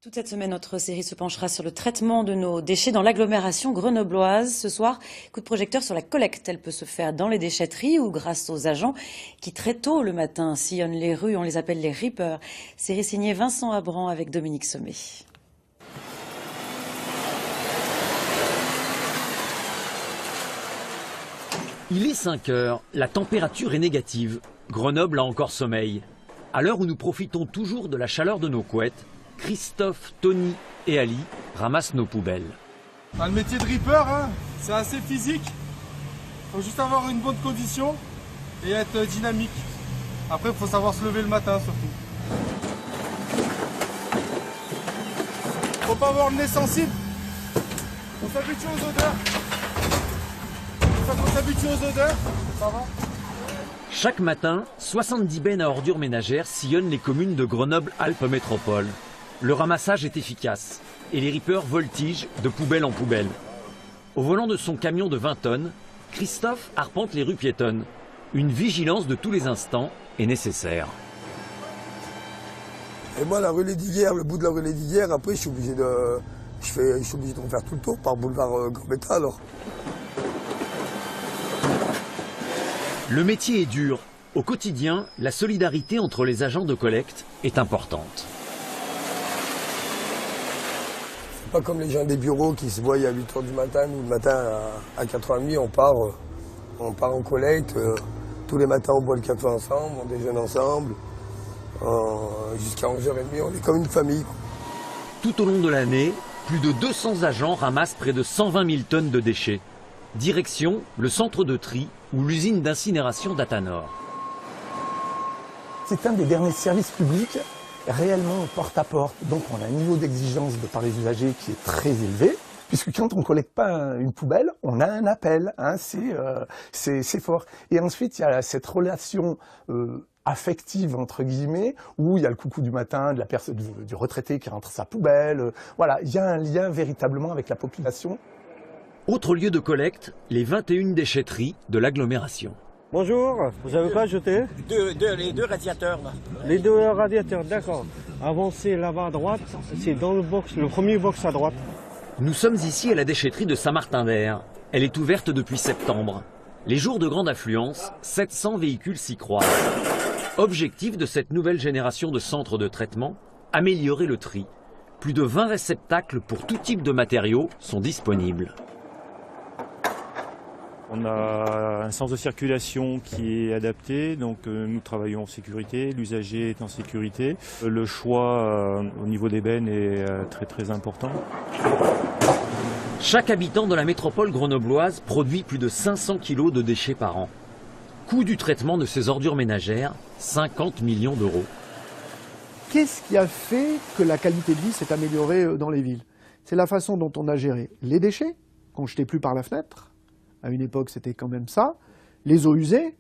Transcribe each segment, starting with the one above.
Toute cette semaine, notre série se penchera sur le traitement de nos déchets dans l'agglomération grenobloise. Ce soir, coup de projecteur sur la collecte. Elle peut se faire dans les déchetteries ou grâce aux agents qui très tôt le matin sillonnent les rues. On les appelle les reapers. Série signée Vincent Abran avec Dominique Sommet. Il est 5 heures, la température est négative. Grenoble a encore sommeil. À l'heure où nous profitons toujours de la chaleur de nos couettes, Christophe, Tony et Ali ramassent nos poubelles. Le métier de reaper, c'est assez physique. Il faut juste avoir une bonne condition et être dynamique. Après, il faut savoir se lever le matin surtout. Faut pas avoir le nez sensible. On s'habitue aux odeurs. Une fois qu'on s'habitue aux odeurs, ça va. Chaque matin, 70 bennes à ordures ménagères sillonnent les communes de Grenoble-Alpes Métropole. Le ramassage est efficace et les reapers voltigent de poubelle en poubelle. Au volant de son camion de 20 tonnes, Christophe arpente les rues piétonnes. Une vigilance de tous les instants est nécessaire. Et moi, la rue Lédiguière, le bout de la rue Lédiguière, après, je suis obligé de refaire tout le tour par boulevard Gambetta alors. Le métier est dur. Au quotidien, la solidarité entre les agents de collecte est importante. Pas comme les gens des bureaux qui se voient à 8h du matin, nous le matin à 4h30, on part en collecte. Tous les matins on boit le café ensemble, on déjeune ensemble. Jusqu'à 11h30, on est comme une famille. Tout au long de l'année, plus de 200 agents ramassent près de 120 000 tonnes de déchets. Direction le centre de tri ou l'usine d'incinération d'Atanor. C'est un des derniers services publics réellement porte-à-porte. Donc on a un niveau d'exigence de par les usagers qui est très élevé, puisque quand on ne collecte pas une poubelle, on a un appel, c'est fort. Et ensuite il y a cette relation affective entre guillemets, où il y a le coucou du matin de la personne, du retraité qui rentre sa poubelle. Voilà, il y a un lien véritablement avec la population. Autre lieu de collecte, les 21 déchetteries de l'agglomération. Bonjour, vous avez pas jeté Les deux radiateurs là. Les deux radiateurs, d'accord. Avancez là-bas à droite, c'est dans le box, le premier box à droite. Nous sommes ici à la déchetterie de Saint-Martin-d'Air. Elle est ouverte depuis septembre. Les jours de grande affluence, 700 véhicules s'y croisent. Objectif de cette nouvelle génération de centres de traitement, améliorer le tri. Plus de 20 réceptacles pour tout type de matériaux sont disponibles. On a un sens de circulation qui est adapté, donc nous travaillons en sécurité, l'usager est en sécurité. Le choix au niveau des bennes est très important. Chaque habitant de la métropole grenobloise produit plus de 500 kg de déchets par an. Coût du traitement de ces ordures ménagères, 50 millions d'euros. Qu'est-ce qui a fait que la qualité de vie s'est améliorée dans les villes? C'est la façon dont on a géré les déchets, qu'on ne jetait plus par la fenêtre. À une époque, c'était quand même ça. Les eaux usées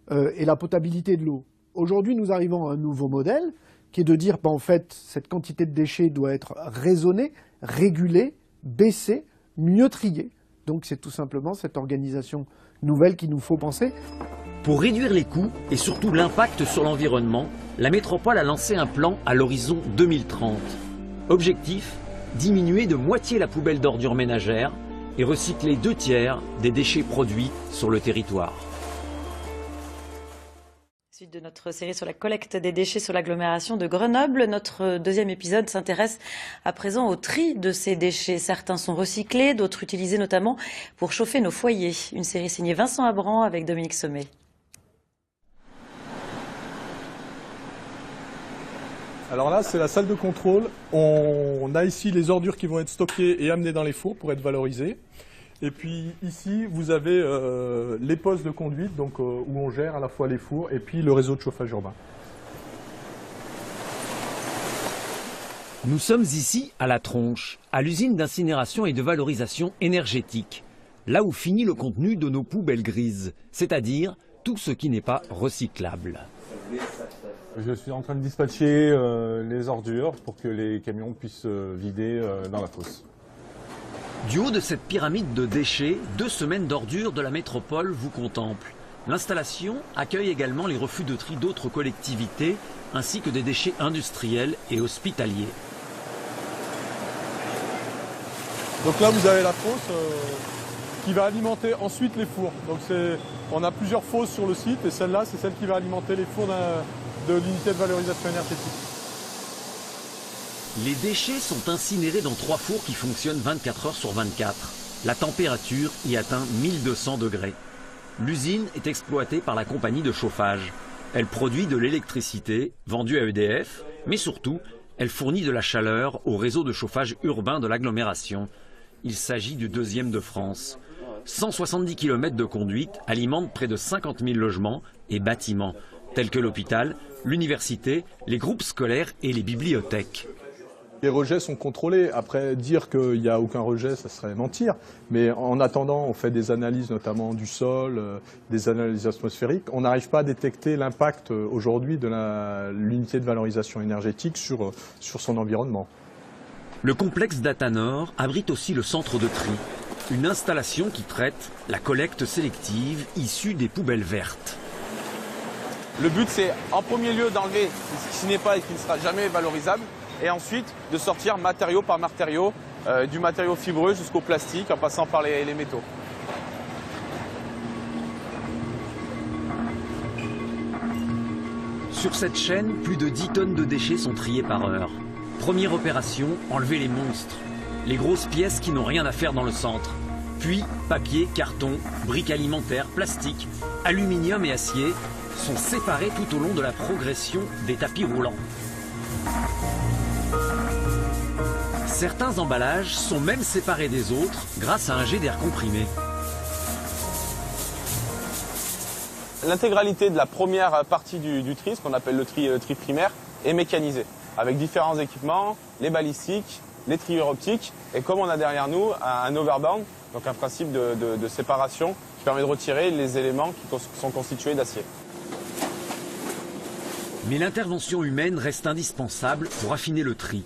et la potabilité de l'eau. Aujourd'hui, nous arrivons à un nouveau modèle qui est de dire en fait, cette quantité de déchets doit être raisonnée, régulée, baissée, mieux triée. Donc c'est tout simplement cette organisation nouvelle qu'il nous faut penser. Pour réduire les coûts et surtout l'impact sur l'environnement, la métropole a lancé un plan à l'horizon 2030. Objectif, diminuer de moitié la poubelle d'ordures ménagères et recycler 2/3 des déchets produits sur le territoire. Suite de notre série sur la collecte des déchets sur l'agglomération de Grenoble, notre deuxième épisode s'intéresse à présent au tri de ces déchets. Certains sont recyclés, d'autres utilisés notamment pour chauffer nos foyers. Une série signée Vincent Abran avec Dominique Sommet. Alors là, c'est la salle de contrôle. On a ici les ordures qui vont être stockées et amenées dans les fours pour être valorisées. Et puis ici, vous avez les postes de conduite, donc où on gère à la fois les fours et puis le réseau de chauffage urbain. Nous sommes ici à La Tronche, à l'usine d'incinération et de valorisation énergétique. Là où finit le contenu de nos poubelles grises, c'est-à-dire tout ce qui n'est pas recyclable. Je suis en train de dispatcher les ordures pour que les camions puissent vider dans la fosse. Du haut de cette pyramide de déchets, 2 semaines d'ordures de la métropole vous contemplent. L'installation accueille également les refus de tri d'autres collectivités, ainsi que des déchets industriels et hospitaliers. Donc là, vous avez la fosse qui va alimenter ensuite les fours. Donc on a plusieurs fosses sur le site et celle-là, c'est celle qui va alimenter les fours de l'unité de valorisation énergétique. Les déchets sont incinérés dans 3 fours qui fonctionnent 24 heures sur 24. La température y atteint 1200 degrés. L'usine est exploitée par la compagnie de chauffage. Elle produit de l'électricité vendue à EDF, mais surtout, elle fournit de la chaleur au réseau de chauffage urbain de l'agglomération. Il s'agit du 2e de France. 170 km de conduite alimentent près de 50 000 logements et bâtiments, tels que l'hôpital, l'université, les groupes scolaires et les bibliothèques. Les rejets sont contrôlés. Après, dire qu'il n'y a aucun rejet, ça serait mentir. Mais en attendant, on fait des analyses notamment du sol, des analyses atmosphériques. On n'arrive pas à détecter l'impact aujourd'hui de l'unité de valorisation énergétique sur son environnement. Le complexe Datanor abrite aussi le centre de tri, une installation qui traite la collecte sélective issue des poubelles vertes. Le but, c'est en premier lieu d'enlever ce qui n'est pas et qui ne sera jamais valorisable, et ensuite de sortir matériau par matériau, du matériau fibreux jusqu'au plastique en passant par les métaux. Sur cette chaîne, plus de 10 tonnes de déchets sont triés par heure. Première opération, enlever les monstres, les grosses pièces qui n'ont rien à faire dans le centre. Puis, papier, carton, briques alimentaires, plastique, aluminium et acier sont séparés tout au long de la progression des tapis roulants. Certains emballages sont même séparés des autres grâce à un jet d'air comprimé. L'intégralité de la première partie du tri, ce qu'on appelle le tri primaire, est mécanisée, avec différents équipements, les balistiques, les trieurs optiques, et comme on a derrière nous un overbound, donc un principe de séparation qui permet de retirer les éléments qui sont constitués d'acier. Mais l'intervention humaine reste indispensable pour affiner le tri.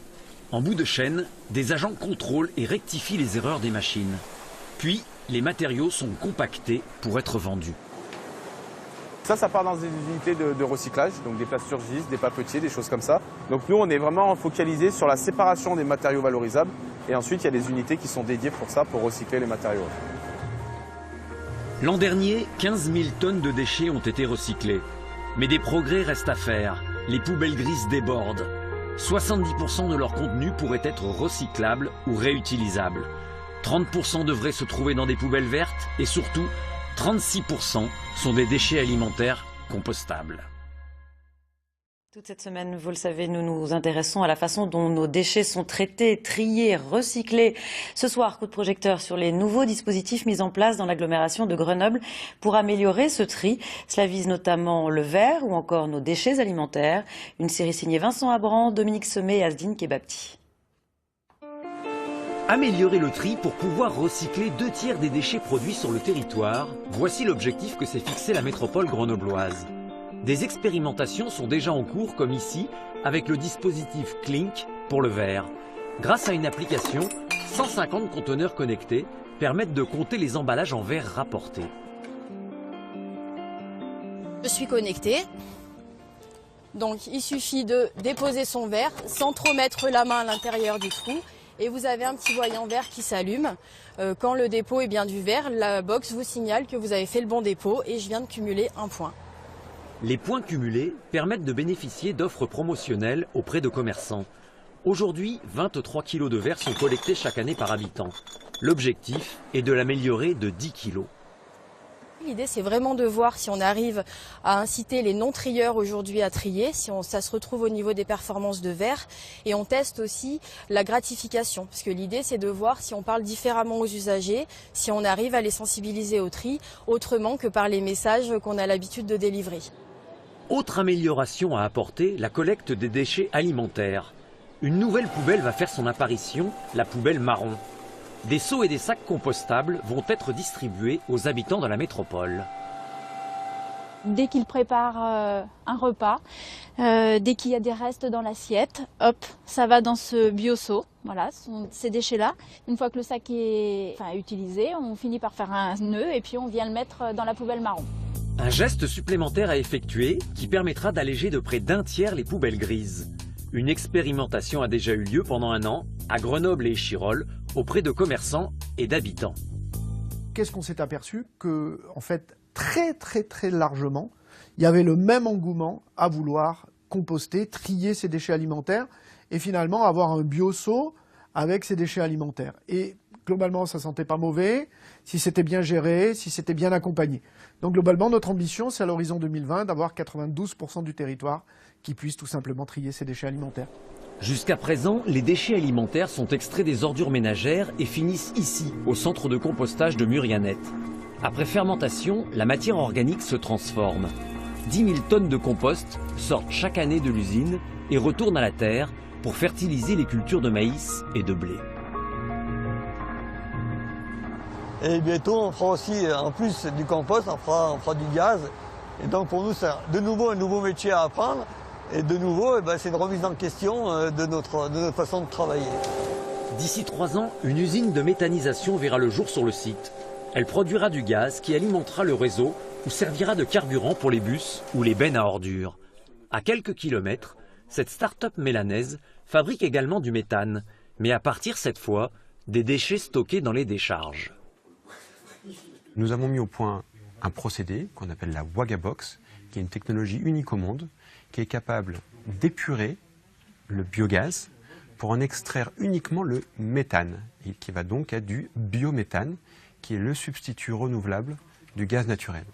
En bout de chaîne, des agents contrôlent et rectifient les erreurs des machines. Puis, les matériaux sont compactés pour être vendus. Ça part dans des unités de recyclage, donc des plasturgistes, des papetiers, des choses comme ça. Donc nous, on est vraiment focalisé sur la séparation des matériaux valorisables. Et ensuite, il y a des unités qui sont dédiées pour ça, pour recycler les matériaux. L'an dernier, 15 000 tonnes de déchets ont été recyclés. Mais des progrès restent à faire. Les poubelles grises débordent. 70% de leur contenu pourrait être recyclable ou réutilisable. 30% devraient se trouver dans des poubelles vertes et surtout, 36% sont des déchets alimentaires compostables. Toute cette semaine, vous le savez, nous nous intéressons à la façon dont nos déchets sont traités, triés, recyclés. Ce soir, coup de projecteur sur les nouveaux dispositifs mis en place dans l'agglomération de Grenoble pour améliorer ce tri. Cela vise notamment le verre ou encore nos déchets alimentaires. Une série signée Vincent Abran, Dominique Semet et Asdine Kebabti. Améliorer le tri pour pouvoir recycler 2/3 des déchets produits sur le territoire, voici l'objectif que s'est fixé la métropole grenobloise. Des expérimentations sont déjà en cours, comme ici, avec le dispositif Clink pour le verre. Grâce à une application, 150 conteneurs connectés permettent de compter les emballages en verre rapportés. Je suis connectée. Donc il suffit de déposer son verre sans trop mettre la main à l'intérieur du trou. Et vous avez un petit voyant vert qui s'allume. Quand le dépôt est bien du vert, la box vous signale que vous avez fait le bon dépôt et je viens de cumuler un point. Les points cumulés permettent de bénéficier d'offres promotionnelles auprès de commerçants. Aujourd'hui, 23 kg de verre sont collectés chaque année par habitant. L'objectif est de l'améliorer de 10 kg. L'idée, c'est vraiment de voir si on arrive à inciter les non-trieurs aujourd'hui à trier, si ça se retrouve au niveau des performances de verre. Et on teste aussi la gratification, parce que l'idée, c'est de voir si on parle différemment aux usagers, si on arrive à les sensibiliser au tri, autrement que par les messages qu'on a l'habitude de délivrer. Autre amélioration à apporter, la collecte des déchets alimentaires. Une nouvelle poubelle va faire son apparition, la poubelle marron. Des seaux et des sacs compostables vont être distribués aux habitants de la métropole. Dès qu'ils préparent un repas, dès qu'il y a des restes dans l'assiette, hop, ça va dans ce bio-seau. Voilà, ces déchets-là. Une fois que le sac est utilisé, on finit par faire un nœud et puis on vient le mettre dans la poubelle marron. Un geste supplémentaire à effectuer qui permettra d'alléger de près d'1/3 les poubelles grises. Une expérimentation a déjà eu lieu pendant un an à Grenoble et Échirolles auprès de commerçants et d'habitants. Qu'est-ce qu'on s'est aperçu? Que, en fait, très largement, il y avait le même engouement à vouloir composter, trier ces déchets alimentaires et finalement avoir un bioseau avec ces déchets alimentaires. Et globalement, ça sentait pas mauvais, si c'était bien géré, si c'était bien accompagné. Donc globalement, notre ambition, c'est à l'horizon 2020 d'avoir 92% du territoire qui puisse tout simplement trier ces déchets alimentaires. Jusqu'à présent, les déchets alimentaires sont extraits des ordures ménagères et finissent ici, au centre de compostage de Murianette. Après fermentation, la matière organique se transforme. 10 000 tonnes de compost sortent chaque année de l'usine et retournent à la terre pour fertiliser les cultures de maïs et de blé. Et bientôt, on fera aussi, en plus du compost, on fera du gaz. Et donc pour nous, c'est de nouveau un nouveau métier à apprendre. Et de nouveau, c'est une remise en question de notre façon de travailler. D'ici 3 ans, une usine de méthanisation verra le jour sur le site. Elle produira du gaz qui alimentera le réseau ou servira de carburant pour les bus ou les bennes à ordures. À quelques kilomètres, cette start-up mélanaise fabrique également du méthane, mais à partir cette fois des déchets stockés dans les décharges. Nous avons mis au point un procédé qu'on appelle la Wagabox, qui est une technologie unique au monde, qui est capable d'épurer le biogaz pour en extraire uniquement le méthane, et qui va donc à du biométhane, qui est le substitut renouvelable du gaz naturel.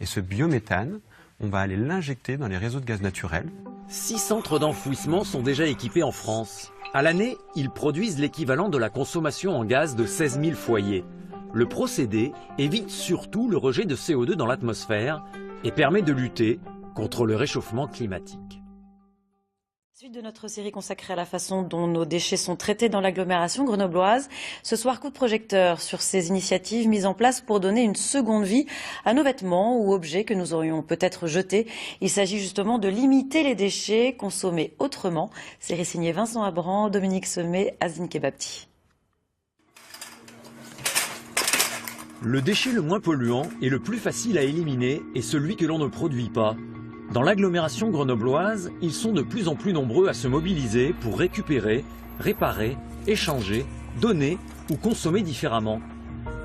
Et ce biométhane, on va aller l'injecter dans les réseaux de gaz naturel. 6 centres d'enfouissement sont déjà équipés en France. À l'année, ils produisent l'équivalent de la consommation en gaz de 16 000 foyers. Le procédé évite surtout le rejet de CO2 dans l'atmosphère et permet de lutter contre le réchauffement climatique. Suite de notre série consacrée à la façon dont nos déchets sont traités dans l'agglomération grenobloise. Ce soir, coup de projecteur sur ces initiatives mises en place pour donner une seconde vie à nos vêtements ou objets que nous aurions peut-être jetés. Il s'agit justement de limiter les déchets consommés autrement. Série signée Vincent Abran, Dominique Sommet, Azine Kebabti. Le déchet le moins polluant et le plus facile à éliminer est celui que l'on ne produit pas. Dans l'agglomération grenobloise, ils sont de plus en plus nombreux à se mobiliser pour récupérer, réparer, échanger, donner ou consommer différemment.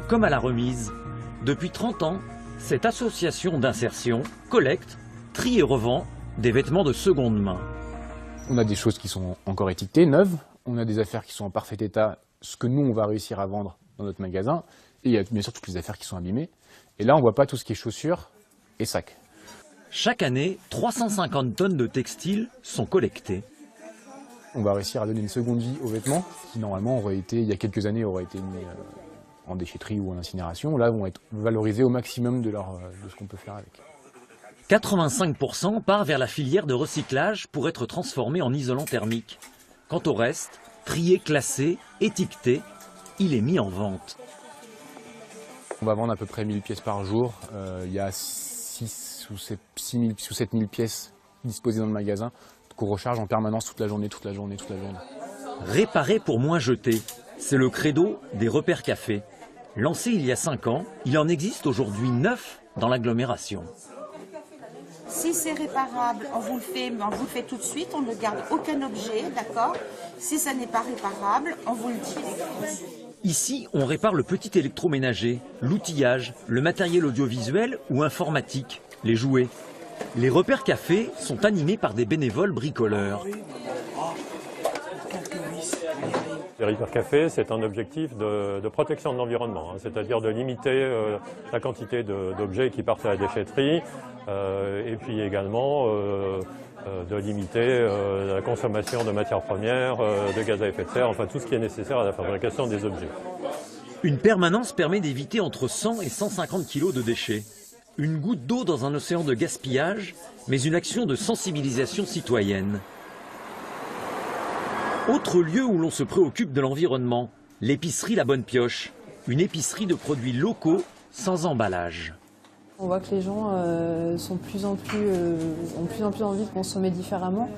Comme à la remise. Depuis 30 ans, cette association d'insertion collecte, trie et revend des vêtements de seconde main. On a des choses qui sont encore étiquetées, neuves. On a des affaires qui sont en parfait état, ce que nous, on va réussir à vendre dans notre magasin. Et il y a bien sûr toutes les affaires qui sont abîmées. Et là, on ne voit pas tout ce qui est chaussures et sacs. Chaque année, 350 tonnes de textiles sont collectées. On va réussir à donner une seconde vie aux vêtements qui, normalement, auraient été, il y a quelques années, auraient été mis en déchetterie ou en incinération. Là, vont être valorisés au maximum de ce qu'on peut faire avec. 85% part vers la filière de recyclage pour être transformé en isolant thermique. Quant au reste, trié, classé, étiqueté, il est mis en vente. On va vendre à peu près 1000 pièces par jour. Il y a 6 ou 7 000 pièces disposées dans le magasin qu'on recharge en permanence toute la journée. Réparer pour moins jeter, c'est le credo des repères café. Lancé il y a 5 ans, il en existe aujourd'hui 9 dans l'agglomération. Si c'est réparable, on vous le fait tout de suite, on ne garde aucun objet, d'accord? Si ça n'est pas réparable, on vous le dit. Ici, on répare le petit électroménager, l'outillage, le matériel audiovisuel ou informatique, les jouets. Les repères café sont animés par des bénévoles bricoleurs. Les repères café, c'est un objectif de protection de l'environnement, c'est-à-dire de limiter la quantité d'objets qui partent à la déchetterie et puis également de limiter la consommation de matières premières, de gaz à effet de serre, enfin tout ce qui est nécessaire à la fabrication des objets. Une permanence permet d'éviter entre 100 et 150 kg de déchets. Une goutte d'eau dans un océan de gaspillage, mais une action de sensibilisation citoyenne. Autre lieu où l'on se préoccupe de l'environnement, l'épicerie La Bonne Pioche, une épicerie de produits locaux sans emballage. On voit que les gens ont de plus en plus envie de consommer différemment,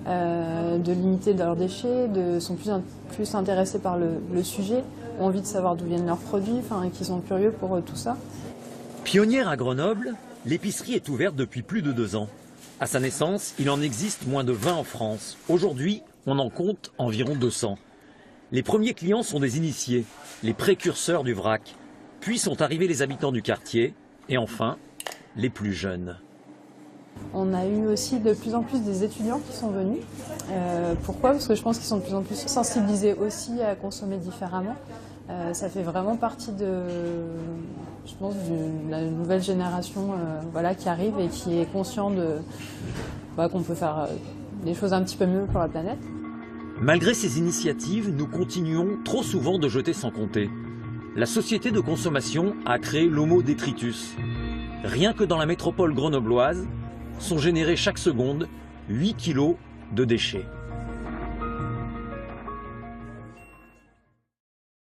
de limiter leurs déchets, sont plus intéressés par le sujet, ont envie de savoir d'où viennent leurs produits, qui sont curieux pour tout ça. Pionnière à Grenoble, l'épicerie est ouverte depuis plus de 2 ans. À sa naissance, il en existe moins de 20 en France. Aujourd'hui, on en compte environ 200. Les premiers clients sont des initiés, les précurseurs du vrac. Puis sont arrivés les habitants du quartier et enfin, les plus jeunes. On a eu aussi de plus en plus des étudiants qui sont venus. Pourquoi? Parce que je pense qu'ils sont de plus en plus sensibilisés aussi à consommer différemment. Ça fait vraiment partie je pense, de la nouvelle génération voilà, qui arrive et qui est conscient qu'on peut faire des choses un petit peu mieux pour la planète. Malgré ces initiatives, nous continuons trop souvent de jeter sans compter. La société de consommation a créé l'homo detritus. Rien que dans la métropole grenobloise, sont générés chaque seconde 8 kilos de déchets.